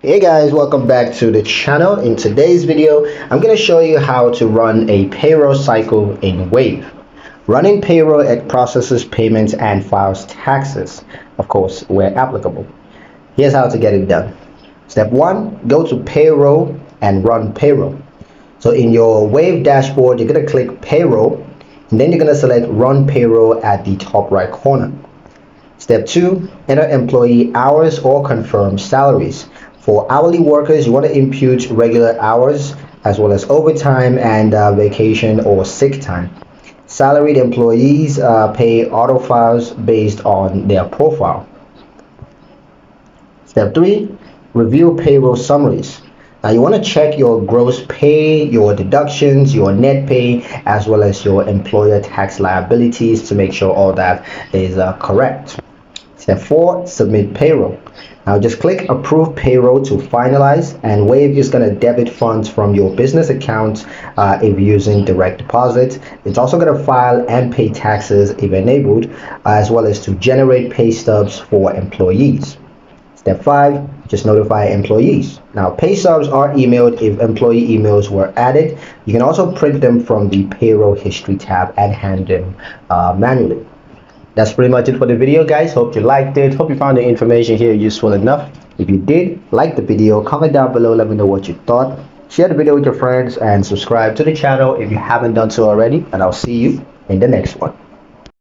Hey guys, welcome back to the channel. In today's video, I'm going to show you how to run a payroll cycle in Wave. Running payroll, it processes payments and files taxes, of course, where applicable. Here's how to get it done. Step 1, go to Payroll and run payroll. So in your Wave dashboard, you're going to click Payroll, and then you're going to select Run Payroll at the top right corner. Step 2, enter employee hours or confirm salaries. For hourly workers, you want to impute regular hours as well as overtime and vacation or sick time. Salaried employees pay auto files based on their profile. Step 3, review payroll summaries. Now you want to check your gross pay, your deductions, your net pay, as well as your employer tax liabilities to make sure all that is correct. Step 4, submit payroll. Now just click approve payroll to finalize, and Wave is going to debit funds from your business account if you're using direct deposit. It's also going to file and pay taxes if enabled, as well as to generate pay stubs for employees. Step 5, just notify employees. Now pay stubs are emailed if employee emails were added. You can also print them from the payroll history tab and hand them manually. That's pretty much it for the video, guys. Hope you liked it. Hope you found the information here useful enough. If you did, like the video, comment down below, let me know what you thought. Share the video with your friends and subscribe to the channel if you haven't done so already. And I'll see you in the next one.